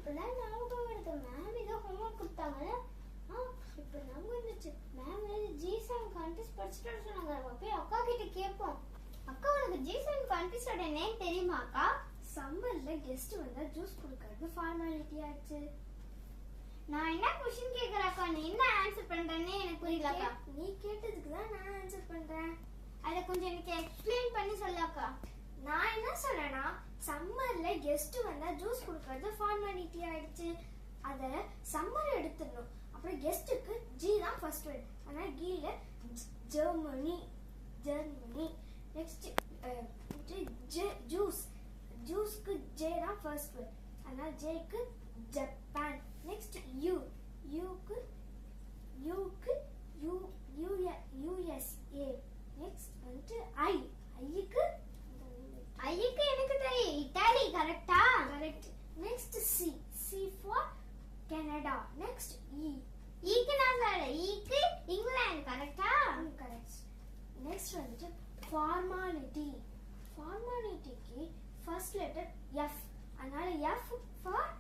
இப்பெல்லாம் ஞாபகம் வருது. மேம் ஏதோ ஹோம்வொர்க் கொடுத்தாங்கல்ல. இப்போ ஞாபகம் வந்துச்சு. மேம் ஜி7 கான்டெஸ்ட் படிச்சுட்டு வர சொன்னாங்க. நம்ம போய் அக்கா கிட்ட கேட்போம். அக்கா உனக்கு ஜி7 கான்டெஸ்டோட நேம் தெரியுமா அக்கா? சம்மர்ல கெஸ்ட் வந்தா ஜூஸ் கொடுக்கறது ஃபார்மாலிட்டி ஆச்சு. நான் என்ன क्वेश्चन கேக்குறேன் அக்கா, நீ என்ன ஆன்சர் பண்றேன்னு எனக்கு புரியல அக்கா. நீ கேட்டதுக்கு தான் நான் ஆன்சர் பண்றேன். அத கொஞ்சம் எனக்கு எக்ஸ்பிளைன் பண்ணி சொல்லு அக்கா. நான் என்ன சொல்றேன்னா, சம்மர்ல கெஸ்ட் வந்தா ஜூஸ் கொடுக்கறது ஃபார்மாலிட்டி ஆயிடுச்சு. அத சம்மர் எடுத்துடணும். அப்புறம் கெஸ்ட்டுக்கு ஜி தான் ஃபர்ஸ்ட் வேர்ட். ஆனா கீழ ஜெர்மனி ஜெர்மனி. நெக்ஸ்ட் ஜூஸ் ஜூஸ்க்கு ஜே தான் ஃபர்ஸ்ட் வேர்ட். ஆனா ஜேக்கு ஜப்பான். நெக்ஸ்ட் யூ யூக்கு யூக்கு யூ யுஎஸ்ஏ. நெக்ஸ்ட் வந்து ஐ ஐக்கு எனக்கு தெரியும் இத்தாலி. கரெக்ட்டா? Correct. Next C C for Canada. Next ஈக்கு நான் சொல்றேன் ஈக்கு இங்கிலாந்து. கரெக்ட்டா? கரெக்ட். நெக்ஸ்ட் வந்து ஃபார்மாலிட்டி. ஃபார்மாலிட்டிக்கு ஃபர்ஸ்ட் லெட்டர் எஃப். அதனால எஃப் ஃபார்